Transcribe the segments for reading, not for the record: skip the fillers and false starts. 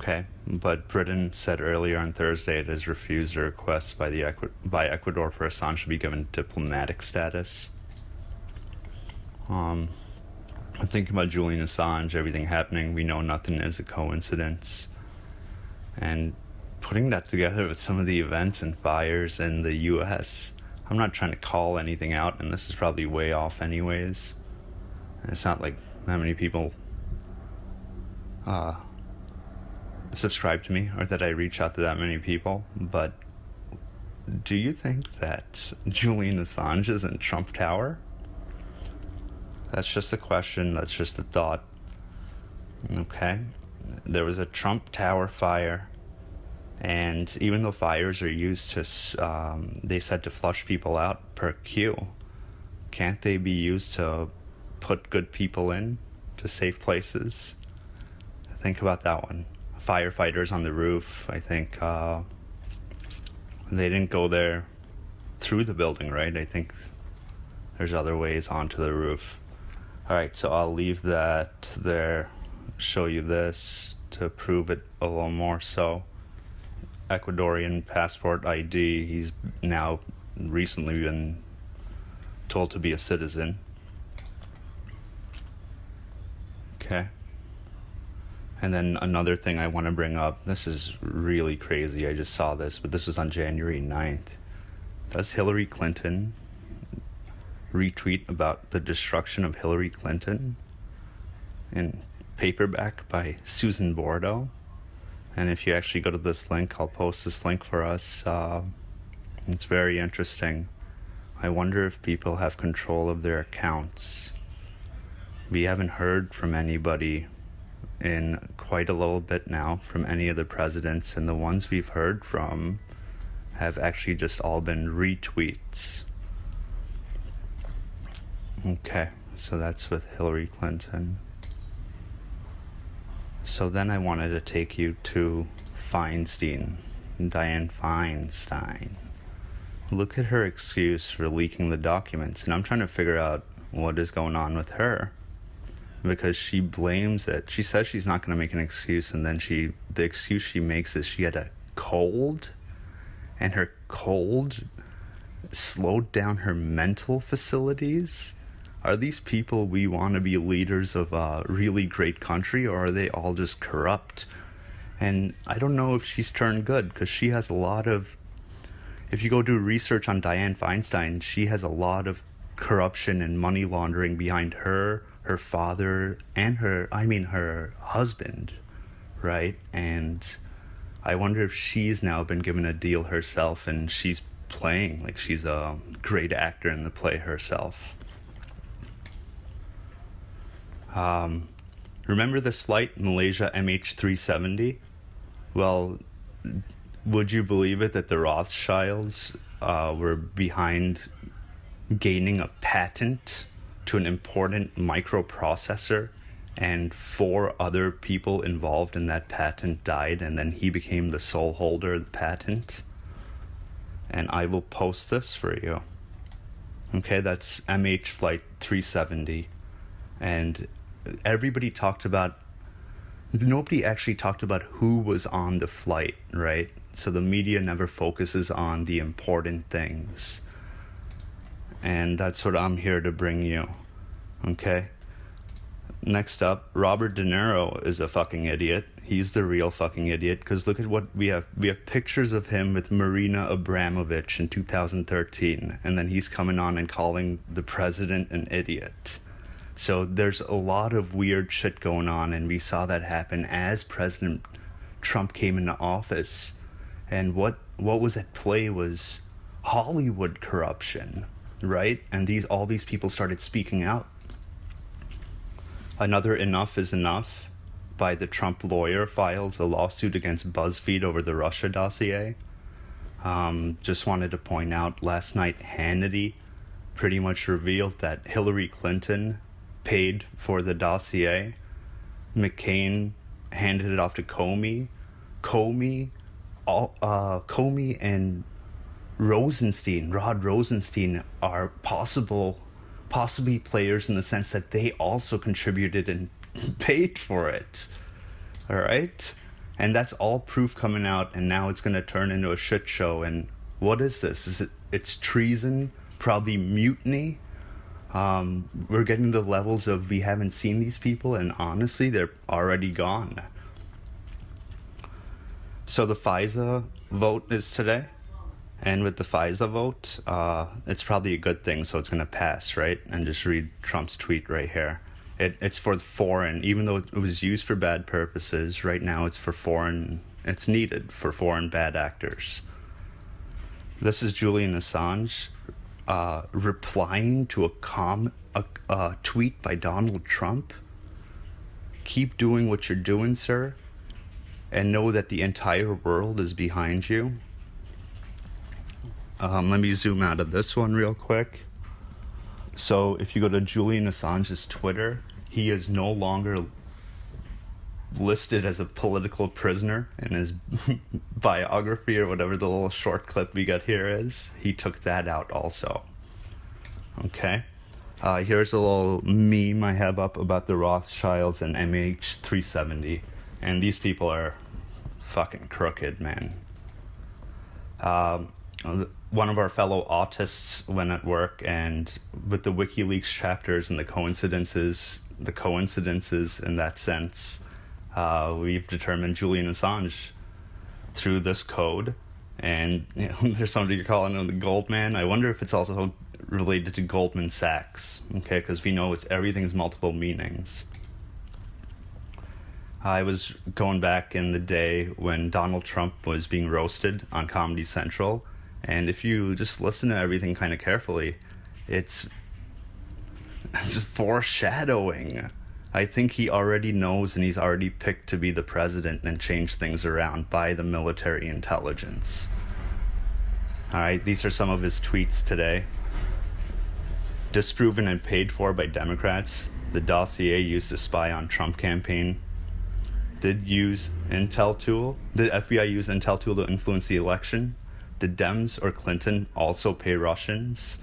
Okay, but Britain said earlier on Thursday it has refused a request by by Ecuador for Assange to be given diplomatic status. I'm thinking about Julian Assange, everything happening. We know nothing is a coincidence. And putting that together with some of the events and fires in the US, I'm not trying to call anything out, and this is probably way off anyways. And it's not like that many people subscribe to me or that I reach out to that many people, but do you think that Julian Assange is in Trump Tower? That's just a question, that's just a thought. Okay, there was a Trump Tower fire, and even though fires are used to, they said to flush people out per queue, can't they be used to put good people in to safe places? Think about that one. Firefighters on the roof, I think they didn't go there through the building, right? I think there's other ways onto the roof. Alright, so I'll leave that there, show you this to prove it a little more so. Ecuadorian passport ID, he's now recently been told to be a citizen. Okay. And then another thing I want to bring up, this is really crazy, I just saw this, but this was on January 9th. Does Hillary Clinton retweet about the destruction of Hillary Clinton in paperback by Susan Bordeaux? And if you actually go to this link, I'll post this link for us. It's very interesting. I wonder if people have control of their accounts. We haven't heard from anybody in quite a little bit now, from any of the presidents, and the ones we've heard from have actually just all been retweets. Okay, so that's with Hillary Clinton. So then I wanted to take you to Feinstein, Diane Feinstein. Look at her excuse for leaking the documents, and I'm trying to figure out what is going on with her, because she blames it. She says she's not going to make an excuse, and then the excuse she makes is she had a cold, and her cold slowed down her mental facilities. Are these people we want to be leaders of a really great country, or are they all just corrupt? And I don't know if she's turned good, because she has a lot of, if you go do research on Diane Feinstein, she has a lot of corruption and money laundering behind her father, and her husband, right? And I wonder if she's now been given a deal herself, and she's playing like she's a great actor in the play herself. Remember this flight, Malaysia MH370? Well, would you believe it that the Rothschilds were behind gaining a patent to an important microprocessor, and 4 other people involved in that patent died, and then he became the sole holder of the patent? And I will post this for you. Okay, that's MH flight 370. And nobody actually talked about who was on the flight, right? So the media never focuses on the important things. And that's what I'm here to bring you. Okay? Next up, Robert De Niro is a fucking idiot. He's the real fucking idiot, because look at what we have. We have pictures of him with Marina Abramovich in 2013, and then he's coming on and calling the president an idiot. So there's a lot of weird shit going on, and we saw that happen as President Trump came into office. And what was at play was Hollywood corruption, right? And all these people started speaking out. Another Enough is Enough by the Trump lawyer files a lawsuit against BuzzFeed over the Russia dossier. Just wanted to point out, last night Hannity pretty much revealed that Hillary Clinton paid for the dossier. McCain handed it off to Comey. Comey and Rod Rosenstein are possibly players in the sense that they also contributed and paid for it. All right? And that's all proof coming out, and now it's going to turn into a shit show. And what is this? It's treason, probably mutiny. We're getting the levels of we haven't seen these people, and honestly, they're already gone. So the FISA vote is today, and with the FISA vote, it's probably a good thing, so it's going to pass, right? And just read Trump's tweet right here. It's for foreign, even though it was used for bad purposes, right now it's for foreign, it's needed for foreign bad actors. This is Julian Assange replying to a tweet by Donald Trump. Keep doing what you're doing, sir, and know that the entire world is behind you. Let me zoom out of this one real quick. So if you go to Julian Assange's Twitter, he is no longer listed as a political prisoner in his biography or whatever the little short clip we got here is. He took that out also. Okay. Here's a little meme I have up about the Rothschilds and MH370. And these people are fucking crooked, man. One of our fellow autists went at work, and with the WikiLeaks chapters and the coincidences in that sense, we've determined Julian Assange through this code. And there's somebody you're calling him the Goldman. I wonder if it's also related to Goldman Sachs, okay? Because we know everything's multiple meanings. I was going back in the day when Donald Trump was being roasted on Comedy Central, and if you just listen to everything kind of carefully, it's foreshadowing. I think he already knows, and he's already picked to be the president and change things around by the military intelligence. All right, these are some of his tweets today. Disproven and paid for by Democrats. The dossier used to spy on Trump campaign. Did FBI use Intel tool to influence the election? Did Dems or Clinton also pay Russians?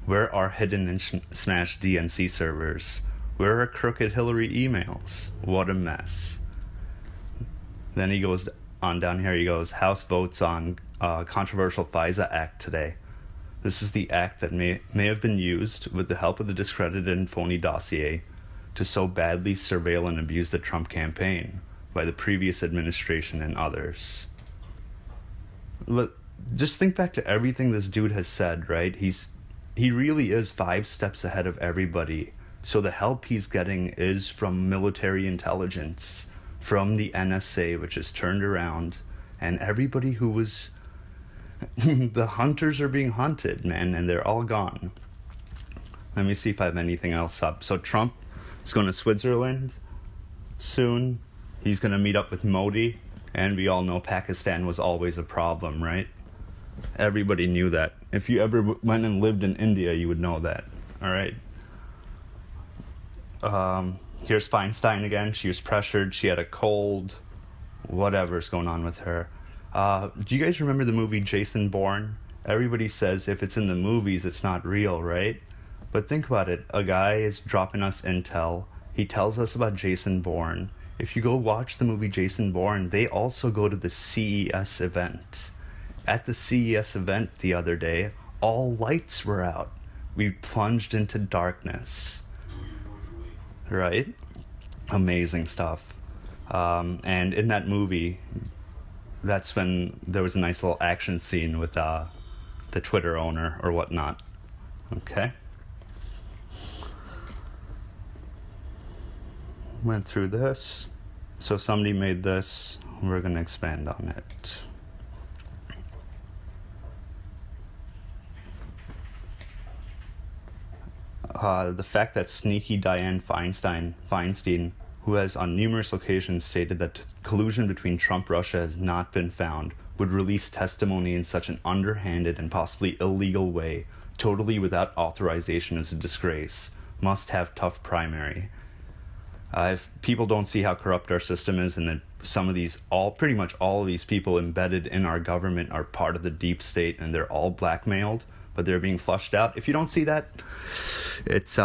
Where are hidden and smashed DNC servers? Where are crooked Hillary emails? What a mess. Then he goes on down here, he goes, House votes on controversial FISA Act today. This is the act that may have been used with the help of the discredited and phony dossier to so badly surveil and abuse the Trump campaign by the previous administration and others. Just think back to everything this dude has said, right? He really is 5 steps ahead of everybody. So the help he's getting is from military intelligence, from the NSA, which is turned around, and everybody who was... the hunters are being hunted, man, and they're all gone. Let me see if I have anything else up. So Trump is going to Switzerland soon. He's going to meet up with Modi, and we all know Pakistan was always a problem, right? Everybody knew that. If you ever went and lived in India, you would know that, all right? Here's Feinstein again. She was pressured. She had a cold. Whatever's going on with her. Do you guys remember the movie Jason Bourne? Everybody says if it's in the movies, it's not real, right? But think about it. A guy is dropping us intel. He tells us about Jason Bourne. If you go watch the movie Jason Bourne, they also go to the CES event. At the CES event the other day, all lights were out. We plunged into darkness. Right? Amazing stuff. And in that movie, that's when there was a nice little action scene with the Twitter owner or whatnot. Okay? Went through this. So somebody made this. We're going to expand on it. The fact that sneaky Diane Feinstein, who has on numerous occasions stated that collusion between Trump and Russia has not been found, would release testimony in such an underhanded and possibly illegal way, totally without authorization, is a disgrace. Must have tough primary. If people don't see how corrupt our system is, and that some of these, pretty much all of these people embedded in our government are part of the deep state, and they're all blackmailed, but they're being flushed out. If you don't see that, it's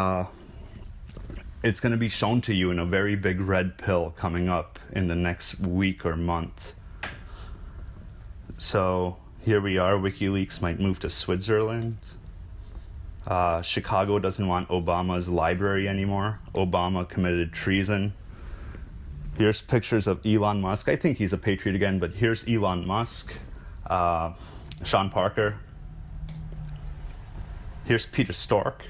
it's going to be shown to you in a very big red pill coming up in the next week or month. So here we are. WikiLeaks might move to Switzerland. Chicago doesn't want Obama's library anymore. Obama committed treason. Here's pictures of Elon Musk. I think he's a patriot again, but here's Elon Musk. Sean Parker. Here's Peter Stork.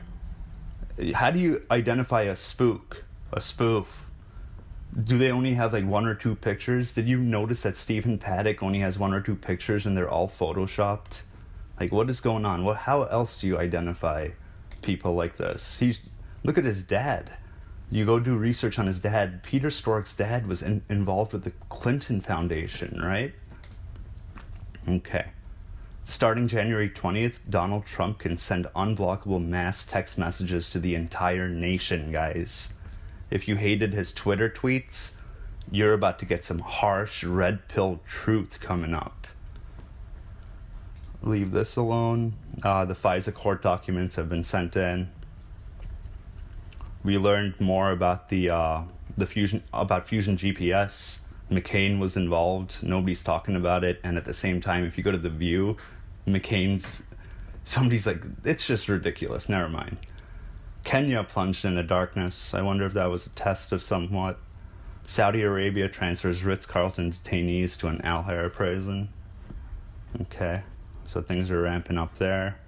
How do you identify a spook, a spoof? Do they only have like 1 or 2 pictures? Did you notice that Stephen Paddock only has 1 or 2 pictures and they're all photoshopped? Like, what is going on? How else do you identify people like this? Look at his dad. You go do research on his dad. Peter Stork's dad was involved with the Clinton Foundation, right? Okay. Starting January 20th, Donald Trump can send unblockable mass text messages to the entire nation, guys. If you hated his Twitter tweets, you're about to get some harsh red pill truth coming up. Leave this alone. The FISA court documents have been sent in. We learned more about Fusion GPS. McCain was involved. Nobody's talking about it. And at the same time, if you go to The View, somebody's like, it's just ridiculous. Never mind. Kenya plunged into darkness. I wonder if that was a test of somewhat. Saudi Arabia transfers Ritz-Carlton detainees to an Al-Hara prison. Okay, so things are ramping up there.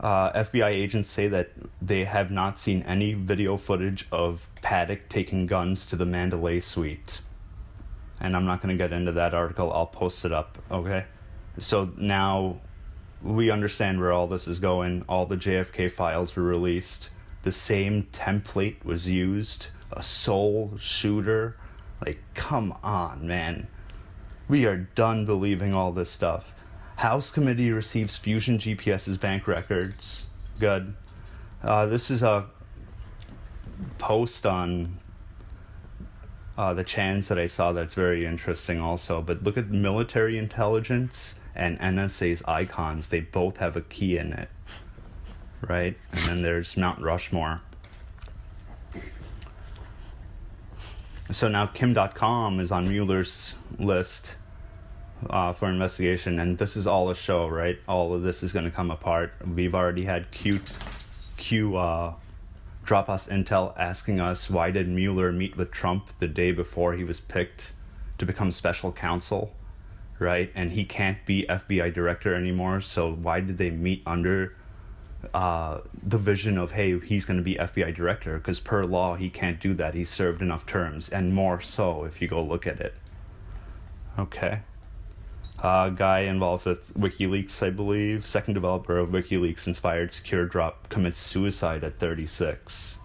FBI agents say that they have not seen any video footage of Paddock taking guns to the Mandalay suite. And I'm not going to get into that article. I'll post it up, okay? So now we understand where all this is going. All the JFK files were released. The same template was used. A sole shooter. Like, come on, man. We are done believing all this stuff. House committee receives Fusion GPS's bank records. Good. This is a post on the chans that I saw that's very interesting also. But look at military intelligence and NSA's icons. They both have a key in it. Right? And then there's Mount Rushmore. So now Kim.com is on Mueller's list for investigation, and this is all a show, right? All of this is going to come apart. We've already had Q drop us intel asking us, why did Mueller meet with Trump the day before he was picked to become special counsel, right? And he can't be FBI director anymore, so why did they meet under the vision of, hey, he's going to be FBI director? Because per law, he can't do that. He's served enough terms, and more so if you go look at it. Okay. Guy involved with WikiLeaks, I believe. Second developer of WikiLeaks inspired secure drop commits suicide at 36.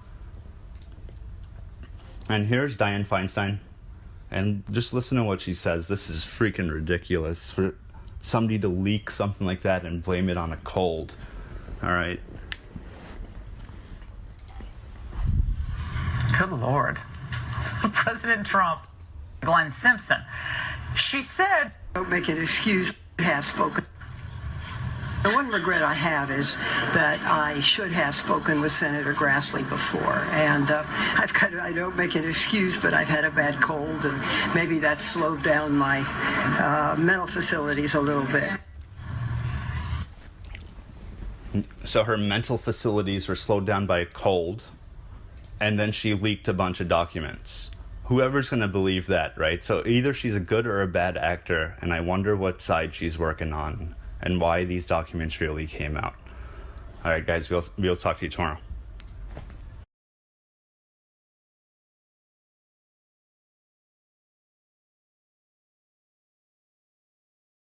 And here's Diane Feinstein. And just listen to what she says. This is freaking ridiculous for somebody to leak something like that and blame it on a cold. All right. Good Lord. President Trump, Glenn Simpson. She said, don't make an excuse, have spoken. The one regret I have is that I should have spoken with Senator Grassley before. And I don't make an excuse, but I've had a bad cold, and maybe that slowed down my mental facilities a little bit. So her mental facilities were slowed down by a cold, and then she leaked a bunch of documents. Whoever's going to believe that, right? So either she's a good or a bad actor, and I wonder what side she's working on and why these documents really came out. All right, guys, we'll talk to you tomorrow.